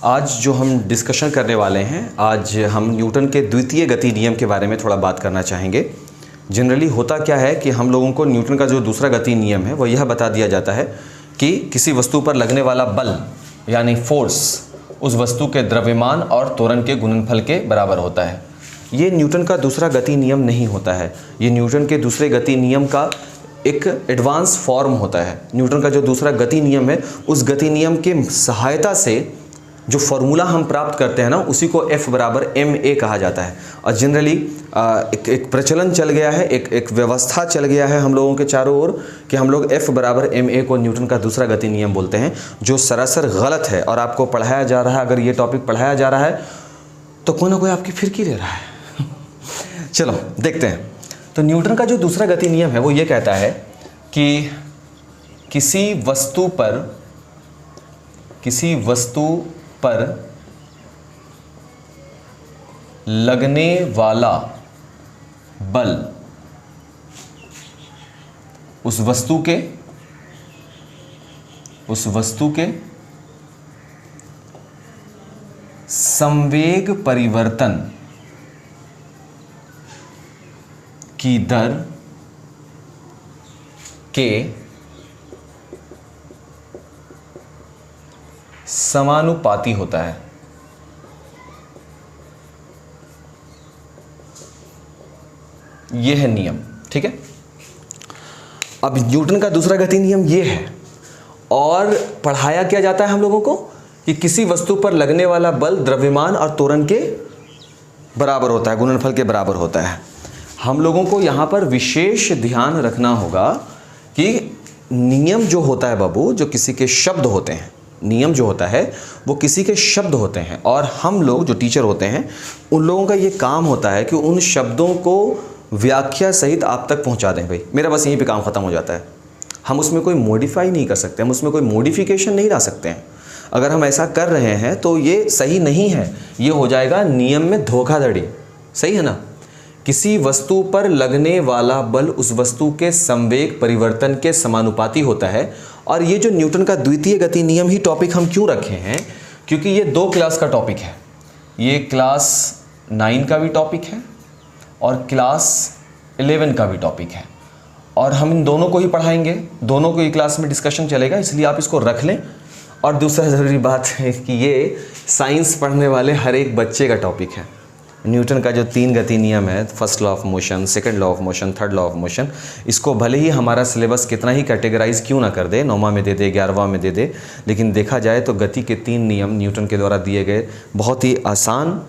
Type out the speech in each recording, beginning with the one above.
आज जो हम डिस्कशन करने वाले हैं, आज हम न्यूटन के द्वितीय गति नियम के बारे में थोड़ा बात करना चाहेंगे। जनरली होता क्या है कि हम लोगों को न्यूटन का जो दूसरा गति नियम है वो यह बता दिया जाता है कि किसी वस्तु पर लगने वाला बल यानी फोर्स उस वस्तु के द्रव्यमान और त्वरण के गुणनफल के बराबर होता है। ये न्यूटन का दूसरा गति नियम नहीं होता है, ये न्यूटन के दूसरे गति नियम का एक एडवांस फॉर्म होता है। न्यूटन का जो दूसरा गति नियम है उस गति नियम के सहायता से जो फॉर्मूला हम प्राप्त करते हैं ना, उसी को F बराबर ma कहा जाता है। और जनरली एक प्रचलन चल गया है, एक व्यवस्था चल गया है हम लोगों के चारों ओर कि हम लोग F बराबर ma को न्यूटन का दूसरा गति नियम बोलते हैं, जो सरासर गलत है। और आपको पढ़ाया जा रहा है, अगर ये टॉपिक पढ़ाया जा रहा है तो कोई ना कोई आपकी फिरकी ले रहा है। चलो देखते हैं। तो न्यूटन का जो दूसरा गति नियम है वो ये कहता है कि किसी वस्तु पर लगने वाला बल उस वस्तु के संवेग परिवर्तन की दर के समानुपाती होता है। यह है नियम, ठीक है। अब न्यूटन का दूसरा गति नियम यह है और पढ़ाया क्या जाता है हम लोगों को कि किसी वस्तु पर लगने वाला बल द्रव्यमान और त्वरण के बराबर होता है, गुणनफल के बराबर होता है। हम लोगों को यहाँ पर विशेष ध्यान रखना होगा कि नियम जो होता है बाबू, जो किसी के शब्द होते हैं, नियम जो होता है वो किसी के शब्द होते हैं और हम लोग जो टीचर होते हैं उन लोगों का ये काम होता है कि उन शब्दों को व्याख्या सहित आप तक पहुंचा दें। भाई मेरा बस यहीं पे काम ख़त्म हो जाता है। हम उसमें कोई मॉडिफाई नहीं कर सकते, हम उसमें कोई मॉडिफिकेशन नहीं ला सकते हैं। अगर हम ऐसा कर रहे हैं तो ये सही नहीं है, ये हो जाएगा नियम में धोखाधड़ी। सही है ना। किसी वस्तु पर लगने वाला बल उस वस्तु के संवेग परिवर्तन के समानुपाती होता है। और ये जो न्यूटन का द्वितीय गति नियम ही टॉपिक हम क्यों रखे हैं, क्योंकि ये 2 क्लास का टॉपिक है। ये क्लास 9 का भी टॉपिक है और क्लास 11 का भी टॉपिक है और हम इन दोनों को ही पढ़ाएंगे, दोनों को ही क्लास में डिस्कशन चलेगा, इसलिए आप इसको रख लें। और दूसरा ज़रूरी बात है कि ये साइंस पढ़ने वाले हर एक बच्चे का टॉपिक है। न्यूटन का जो 3 गति नियम है, first law of motion, second law of motion, third law of motion, इसको भले ही हमारा सिलेबस कितना ही कैटेगराइज क्यों ना कर दे, 9वां में दे दे, 11वां में दे दे, लेकिन देखा जाए तो गति के 3 नियम न्यूटन के द्वारा दिए गए बहुत ही आसान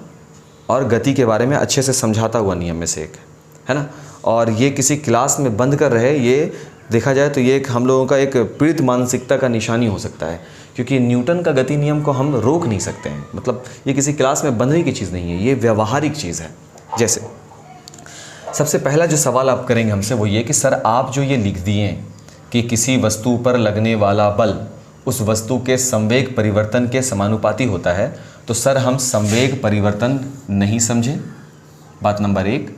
और गति के बारे में अच्छे से समझाता हुआ नियम में से एक है ना। और ये किसी क्लास में बंद कर रहे, ये देखा जाए तो ये एक हम लोगों का एक पीड़ित मानसिकता का निशानी हो सकता है, क्योंकि न्यूटन का गति नियम को हम रोक नहीं सकते हैं। मतलब ये किसी क्लास में बंधने की चीज़ नहीं है, ये व्यवहारिक चीज़ है। जैसे सबसे पहला जो सवाल आप करेंगे हमसे वो ये कि सर आप जो ये लिख दिए कि किसी वस्तु पर लगने वाला बल उस वस्तु के संवेग परिवर्तन के समानुपाती होता है, तो सर हम संवेग परिवर्तन नहीं समझे, बात नंबर 1।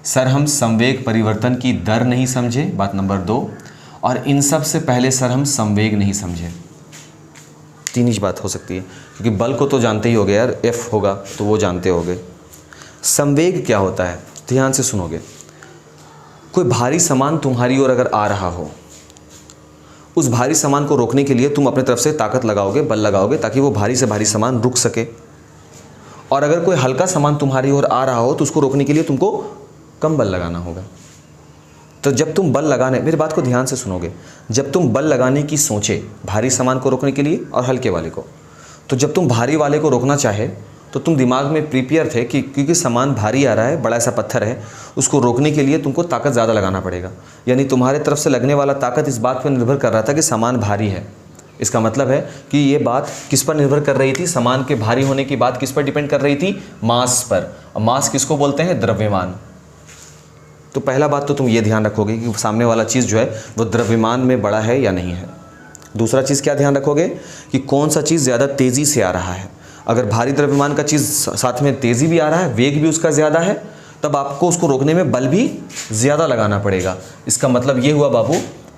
सर हम संवेग परिवर्तन की दर नहीं समझे, बात नंबर 2। और इन सब से पहले सर हम संवेग नहीं समझे। 3 ही बात हो सकती है, क्योंकि बल को तो जानते ही होगे यार, F होगा तो वो जानते होगे। संवेग क्या होता है, ध्यान से सुनोगे। कोई भारी सामान तुम्हारी ओर अगर आ रहा हो, उस भारी सामान को रोकने के लिए तुम अपने तरफ से ताकत लगाओगे, बल लगाओगे, ताकि वो भारी से भारी सामान रुक सके। और अगर कोई हल्का सामान तुम्हारी ओर आ रहा हो तो उसको रोकने के लिए तुमको कम बल लगाना होगा। तो जब तुम बल लगाने, मेरी बात को ध्यान से सुनोगे, जब तुम बल लगाने की सोचे भारी सामान को रोकने के लिए और हल्के वाले को, तो जब तुम भारी वाले को रोकना चाहे तो तुम दिमाग में प्रिपेयर थे कि क्योंकि सामान भारी आ रहा है, बड़ा सा पत्थर है, उसको रोकने के लिए तुमको ताकत ज़्यादा लगाना पड़ेगा। यानी तुम्हारे तरफ से लगने वाला ताकत इस बात पर निर्भर कर रहा था कि सामान भारी है। इसका मतलब है कि ये बात किस पर निर्भर कर रही थी, सामान के भारी होने की बात किस पर डिपेंड कर रही थी, मास पर। और मास किसको बोलते हैं, द्रव्यमान। तो पहला बात तो तुम ये ध्यान रखोगे कि सामने वाला चीज़ जो है वो द्रव्यमान में बड़ा है या नहीं है। दूसरा चीज़ क्या ध्यान रखोगे कि कौन सा चीज़ ज़्यादा तेज़ी से आ रहा है। अगर भारी द्रव्यमान का चीज़ साथ में तेज़ी भी आ रहा है, वेग भी उसका ज़्यादा है, तब आपको उसको रोकने में बल भी ज़्यादा लगाना पड़ेगा। इसका मतलब ये हुआ बाबू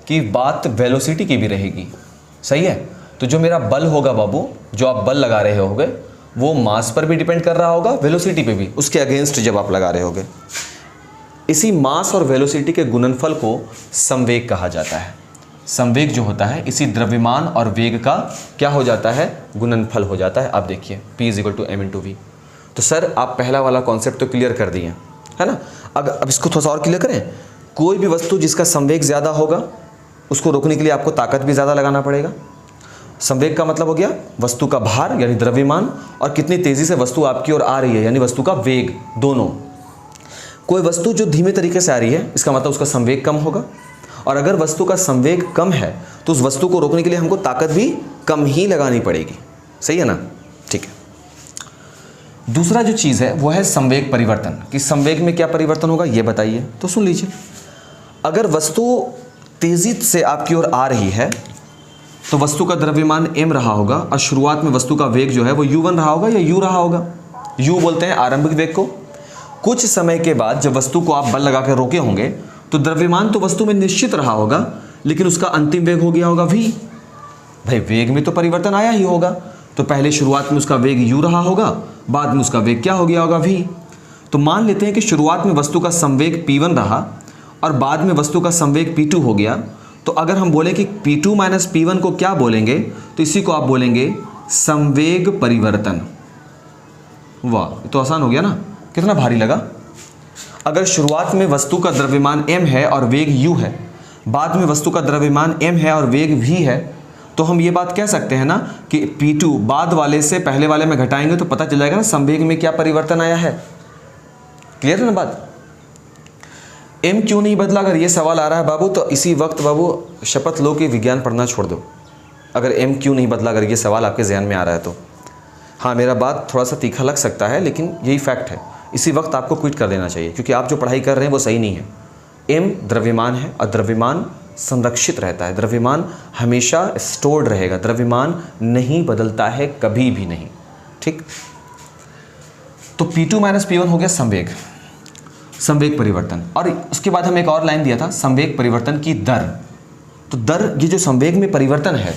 कि बात वेलोसिटी की भी रहेगी। सही है। तो जो मेरा बल होगा बाबू, जो आप बल लगा रहे होगे, वो मास पर भी डिपेंड कर रहा होगा, वेलोसिटी पे भी, उसके अगेंस्ट जब आप लगा रहे होगे। इसी मास और वेलोसिटी के गुणनफल को संवेग कहा जाता है। संवेग जो होता है इसी द्रव्यमान और वेग का क्या हो जाता है, गुणनफल हो जाता है। आप देखिए P = m/v। तो सर आप पहला वाला कॉन्सेप्ट तो क्लियर कर दिए, है ना। अब इसको थोड़ा सा और क्लियर करें। कोई भी वस्तु जिसका संवेग ज़्यादा होगा उसको रोकने के लिए आपको ताकत भी ज़्यादा लगाना पड़ेगा। संवेग का मतलब हो गया वस्तु का भार यानी द्रव्यमान, और कितनी तेज़ी से वस्तु आपकी ओर आ रही है यानी वस्तु का वेग, दोनों। कोई वस्तु जो धीमे तरीके से आ रही है इसका मतलब उसका संवेग कम होगा, और अगर वस्तु का संवेग कम है तो उस वस्तु को रोकने के लिए हमको ताकत भी कम ही लगानी पड़ेगी। सही है ना, ठीक है। दूसरा जो चीज़ है वो है संवेग परिवर्तन, कि संवेग में क्या परिवर्तन होगा ये बताइए। तो सुन लीजिए, अगर वस्तु तेज़ी से आपकी ओर आ रही है तो वस्तु का द्रव्यमान m रहा होगा, और शुरुआत में वस्तु का वेग जो है वो u1 रहा होगा या u रहा होगा। u बोलते हैं आरंभिक वेग को। कुछ समय के बाद जब वस्तु को आप बल लगा कर रोके होंगे तो द्रव्यमान तो वस्तु में निश्चित रहा होगा, लेकिन उसका अंतिम वेग हो गया होगा v। भाई वेग में तो परिवर्तन आया ही होगा, तो पहले शुरुआत में उसका वेग u रहा होगा, बाद में उसका वेग क्या हो गया होगा, v। तो मान लेते हैं कि शुरुआत में वस्तु का संवेग p1 रहा और बाद में वस्तु का संवेग p2 हो गया। तो अगर हम बोले कि p2 - p1 को क्या बोलेंगे, तो इसी को आप बोलेंगे संवेग परिवर्तन। वाह, तो आसान हो गया ना, कितना भारी लगा। अगर शुरुआत में वस्तु का द्रव्यमान m है और वेग u है, बाद में वस्तु का द्रव्यमान m है और वेग v है, तो हम ये बात कह सकते हैं ना कि P2 बाद वाले से पहले वाले में घटाएंगे तो पता चल जाएगा ना संवेग में क्या परिवर्तन आया है। क्लियर है ना बात। m क्यों नहीं बदला, अगर ये सवाल आ रहा है बाबू, तो इसी वक्त बाबू शपथ लो कि विज्ञान पढ़ना छोड़ दो। अगर m क्यों नहीं बदला, अगर ये सवाल आपके जहन में आ रहा है तो। हाँ, मेरा बात थोड़ा सा तीखा लग सकता है, लेकिन यही फैक्ट है। इसी वक्त आपको क्विट कर देना चाहिए, क्योंकि आप जो पढ़ाई कर रहे हैं वो सही नहीं है। m द्रव्यमान है और द्रव्यमान संरक्षित रहता है, द्रव्यमान हमेशा स्टोर्ड रहेगा, द्रव्यमान नहीं बदलता है कभी भी नहीं। ठीक, तो P2 - P1 हो गया संवेग, संवेग परिवर्तन। और उसके बाद हम एक और लाइन दिया था, संवेग परिवर्तन की दर। तो दर, ये जो संवेग में परिवर्तन है,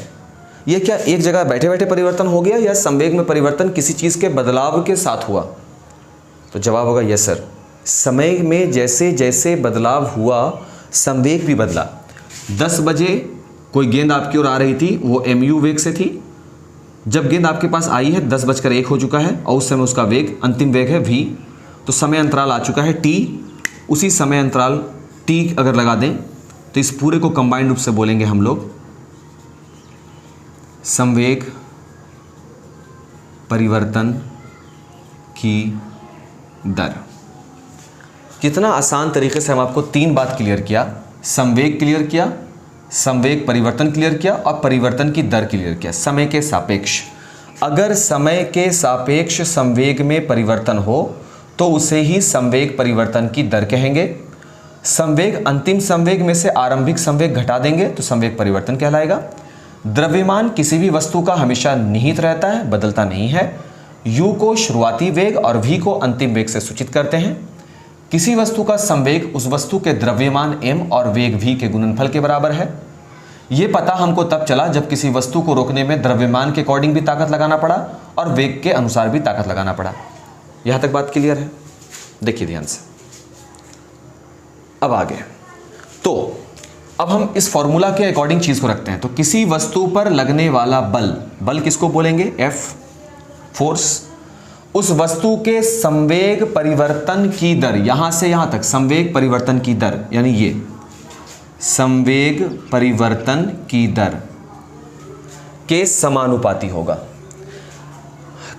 ये क्या एक जगह बैठे बैठे परिवर्तन हो गया या संवेग में परिवर्तन किसी चीज़ के बदलाव के साथ हुआ? तो जवाब होगा यस सर। समय में जैसे जैसे बदलाव हुआ संवेग भी बदला। 10 बजे कोई गेंद आपकी ओर आ रही थी, वो mu वेग से थी। जब गेंद आपके पास आई है 10:01 हो चुका है और उस समय उसका वेग, अंतिम वेग है v। तो समय अंतराल आ चुका है t। उसी समय अंतराल t अगर लगा दें तो इस पूरे को कंबाइंड रूप से बोलेंगे हम लोग संवेग परिवर्तन की दर। कितना आसान तरीके से हम आपको 3 बात क्लियर किया, संवेग क्लियर किया, संवेग परिवर्तन क्लियर किया और परिवर्तन की दर क्लियर किया समय के सापेक्ष। अगर समय के सापेक्ष संवेग में परिवर्तन हो तो उसे ही संवेग परिवर्तन की दर कहेंगे। संवेग अंतिम संवेग में से आरंभिक संवेग घटा देंगे तो संवेग परिवर्तन कहलाएगा। द्रव्यमान किसी भी वस्तु का हमेशा निहित रहता है, बदलता नहीं है। u को शुरुआती वेग और v को अंतिम वेग से सूचित करते हैं। किसी वस्तु का संवेग उस वस्तु के द्रव्यमान m और वेग v के गुणनफल के बराबर है। ये पता हमको तब चला जब किसी वस्तु को रोकने में द्रव्यमान के अकॉर्डिंग भी ताकत लगाना पड़ा और वेग के अनुसार भी ताकत लगाना पड़ा। यहां तक बात क्लियर है? देखिए ध्यान से, अब आगे। तो अब हम इस फॉर्मूला के अकॉर्डिंग चीज को रखते हैं। तो किसी वस्तु पर लगने वाला बल, बल किसको बोलेंगे? F, force. उस वस्तु के संवेग परिवर्तन की दर, यहां से यहां तक संवेग परिवर्तन की दर, यानी ये संवेग परिवर्तन की दर के समानुपाती होगा।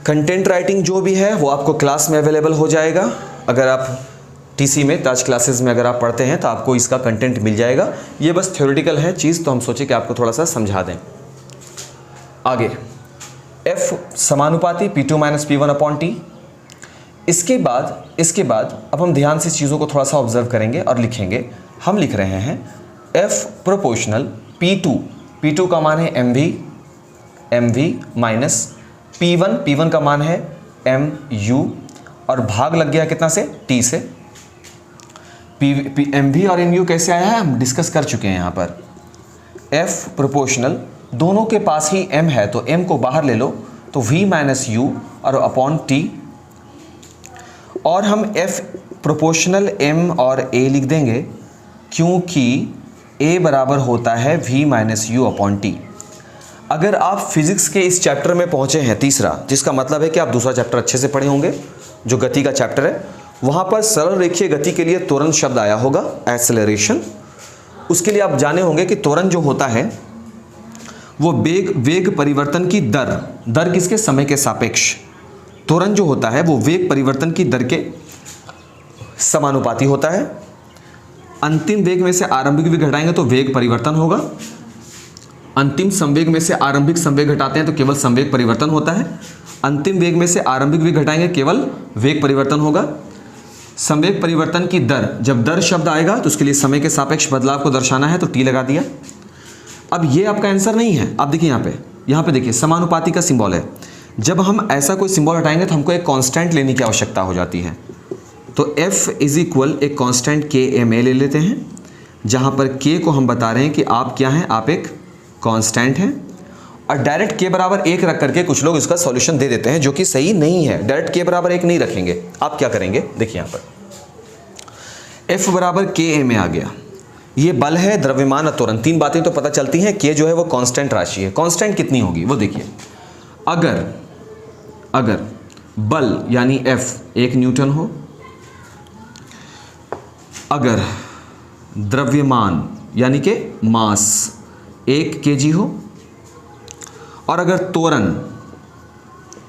कंटेंट राइटिंग जो भी है वो आपको क्लास में अवेलेबल हो जाएगा। अगर आप टीसी में, ताज क्लासेस में अगर आप पढ़ते हैं तो आपको इसका कंटेंट मिल जाएगा। ये बस थ्योरेटिकल है चीज़, तो हम सोचे कि आपको थोड़ा सा समझा दें। आगे F समानुपाती P2 - P1/T। इसके बाद अब हम ध्यान से इस चीज़ों को थोड़ा सा ऑब्जर्व करेंगे और लिखेंगे। हम लिख रहे हैं F प्रोपोर्शनल P2 का मान है mv माइनस P1 का मान है mu और भाग लग गया कितना से? T से। mv और mu कैसे आया है हम डिस्कस कर चुके हैं यहाँ पर। F प्रोपोर्शनल दोनों के पास ही m है तो m को बाहर ले लो तो v माइनस यू और अपॉन t, और हम f प्रोपोर्शनल m और a लिख देंगे क्योंकि a बराबर होता है v minus you upon T. अगर आप फिजिक्स के इस चैप्टर में पहुंचे हैं तीसरा, जिसका मतलब है कि आप दूसरा चैप्टर अच्छे से पढ़े होंगे जो गति का चैप्टर है, वहाँ पर सरल रेखीय गति के लिए त्वरण शब्द आया होगा, एक्सेलरेशन। उसके लिए आप जाने होंगे कि त्वरण जो होता है वो वेग परिवर्तन की दर किसके, समय के सापेक्ष। त्वरण जो होता है वो वेग परिवर्तन की दर के समानुपाती होता है। अंतिम वेग में से आरंभिक वेग घटाएंगे तो वेग परिवर्तन होगा, अंतिम संवेग में से आरंभिक संवेग घटाते हैं तो केवल संवेग परिवर्तन होता है, अंतिम वेग में से आरंभिक वेग घटाएंगे केवल वेग परिवर्तन होगा। संवेग परिवर्तन की दर, जब दर शब्द आएगा तो उसके लिए समय के सापेक्ष बदलाव को दर्शाना है तो टी लगा दिया। अब ये आपका आंसर नहीं है। आप देखिए यहाँ पे देखिए समानुपाती का सिंबल है। जब हम ऐसा कोई सिंबल हटाएंगे तो हमको एक कांस्टेंट लेने की आवश्यकता हो जाती है। तो F इज इक्वल एक कांस्टेंट के एम ए ले लेते हैं, जहाँ पर के को हम बता रहे हैं कि आप क्या हैं, आप एक कांस्टेंट हैं। और डायरेक्ट के बराबर 1 रख करके कुछ लोग इसका सॉल्यूशन दे देते हैं, जो कि सही नहीं है। डायरेक्ट के बराबर 1 नहीं रखेंगे। आप क्या करेंगे, देखिए यहाँ पर F बराबर के एम ए आ गया। ये बल है, द्रव्यमान और त्वरण, तीन बातें तो पता चलती हैं। के जो है वो कांस्टेंट राशि है। कांस्टेंट कितनी होगी वो देखिए, अगर बल यानी F 1 न्यूटन हो, अगर द्रव्यमान यानी कि मास 1 kg हो, और अगर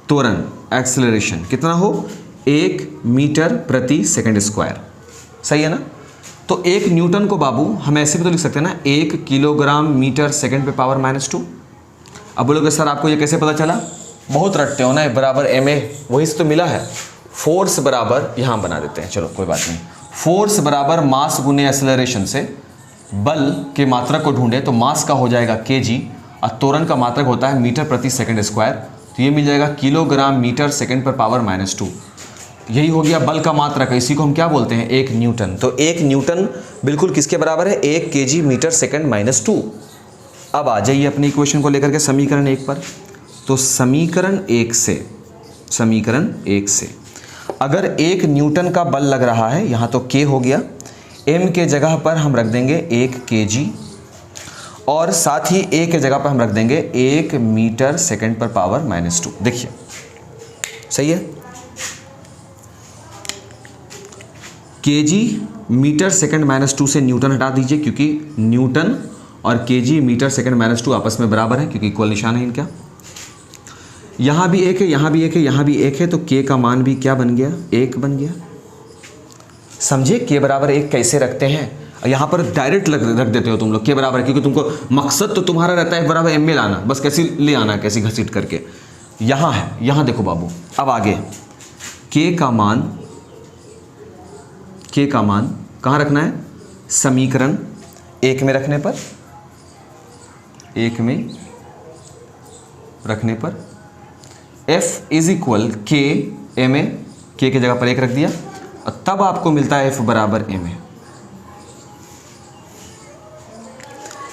त्वरण एक्सेलरेशन कितना हो, 1 मीटर प्रति सेकंड स्क्वायर। सही है ना। तो 1 न्यूटन को बाबू हम ऐसे भी तो लिख सकते हैं ना, 1 किलोग्राम मीटर सेकंड पे पावर -2। अब बोलोगे सर आपको ये कैसे पता चला, बहुत रटते हो ना, बराबर एम ए, वही से तो मिला है। फोर्स बराबर, यहाँ बना देते हैं, चलो कोई बात नहीं। फोर्स बराबर मास गुने एक्सेलरेशन से बल के मात्रक को ढूंढे तो मास का हो जाएगा kg और त्वरण का मात्रक होता है मीटर प्रति सेकंड स्क्वायर, तो ये मिल जाएगा किलोग्राम मीटर सेकंड पर पावर -2। यही हो गया बल का मात्रक, इसी को हम क्या बोलते हैं, 1 न्यूटन। तो 1 न्यूटन बिल्कुल किसके बराबर है, 1 kg मीटर सेकंड -2। अब आ जाइए अपने इक्वेशन को लेकर के समीकरण 1 पर। तो समीकरण 1 से अगर 1 न्यूटन का बल लग रहा है, यहाँ तो k हो गया, m के जगह पर हम रख देंगे 1 kg, और साथ ही a के जगह पर हम रख देंगे 1 मीटर सेकंड पर पावर -2। देखिए सही है। kg मीटर सेकंड -2 से न्यूटन हटा दीजिए, क्योंकि न्यूटन और kg मीटर सेकंड -2 आपस में बराबर है, क्योंकि इक्वल निशान है इनका। यहाँ भी 1 है, यहाँ भी 1 है, यहाँ भी 1 है, तो k का मान भी क्या बन गया, 1 बन गया। समझे k बराबर 1 कैसे रखते हैं। यहाँ पर डायरेक्ट रख देते हो तुम लोग k बराबर, क्योंकि तुमको मकसद तो तुम्हारा रहता है बराबर m में लाना, बस कैसे ले आना, कैसी घसीट करके। यहाँ है, यहाँ देखो बाबू। अब आगे k का मान कहाँ रखना है, समीकरण 1 में रखने पर, 1 में रखने पर F इज इक्वल के एम ए, के जगह पर 1 रख दिया, और तब आपको मिलता है F बराबर एम ए।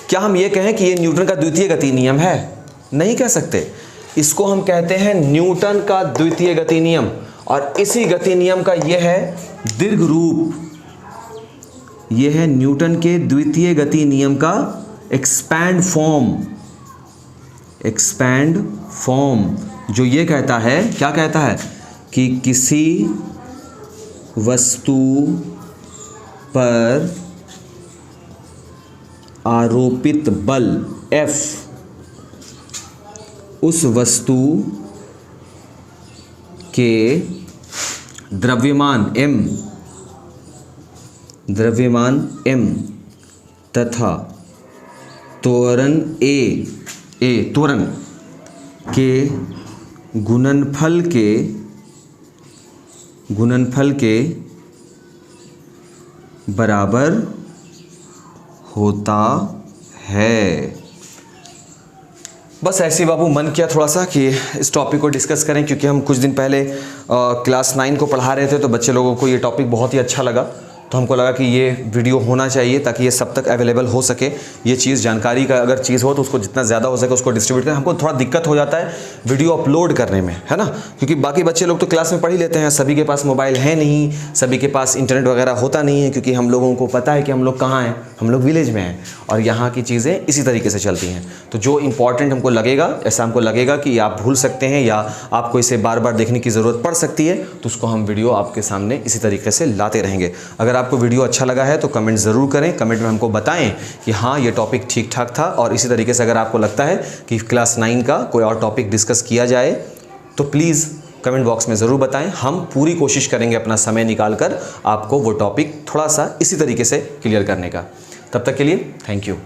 क्या हम ये कहें कि ये न्यूटन का द्वितीय गति नियम है, नहीं कह सकते। इसको हम कहते हैं न्यूटन का द्वितीय गति नियम, और इसी गति नियम का ये है दीर्घ रूप। ये है न्यूटन के द्वितीय गति नियम का एक्सपैंड फॉर्म, जो ये कहता है, क्या कहता है, कि किसी वस्तु पर आरोपित बल F उस वस्तु के द्रव्यमान m तथा त्वरण त्वरण के गुणनफल के बराबर होता है। बस ऐसे ही बाबू मन किया थोड़ा सा कि इस टॉपिक को डिस्कस करें, क्योंकि हम कुछ दिन पहले क्लास 9 को पढ़ा रहे थे, तो बच्चे लोगों को ये टॉपिक बहुत ही अच्छा लगा। तो हमको लगा कि ये वीडियो होना चाहिए ताकि ये सब तक अवेलेबल हो सके। ये चीज़ जानकारी का अगर चीज़ हो तो उसको जितना ज़्यादा हो सके उसको डिस्ट्रीब्यूट करें। हमको थोड़ा दिक्कत हो जाता है वीडियो अपलोड करने में, है ना, क्योंकि बाकी बच्चे लोग तो क्लास में पढ़ ही लेते हैं, सभी के पास मोबाइल है नहीं, सभी के पास इंटरनेट वगैरह होता नहीं है, क्योंकि हम लोगों को पता है कि हम लोग कहाँ हैं, हम लोग विलेज में हैं और यहाँ की चीज़ें इसी तरीके से चलती हैं। तो जो इंपॉर्टेंट हमको लगेगा, ऐसा हमको लगेगा कि आप भूल सकते हैं या आपको इसे बार बार देखने की ज़रूरत पड़ सकती है, तो उसको हम वीडियो आपके सामने इसी तरीके से लाते रहेंगे। अगर आपको वीडियो अच्छा लगा है तो कमेंट ज़रूर करें, कमेंट में हमको बताएं कि हाँ ये टॉपिक ठीक ठाक था। और इसी तरीके से अगर आपको लगता है कि क्लास 9 का कोई और टॉपिक डिस्कस किया जाए तो प्लीज़ कमेंट बॉक्स में ज़रूर बताएं। हम पूरी कोशिश करेंगे अपना समय निकाल कर आपको वो टॉपिक थोड़ा सा इसी तरीके से क्लियर करने का। तब तक के लिए थैंक यू।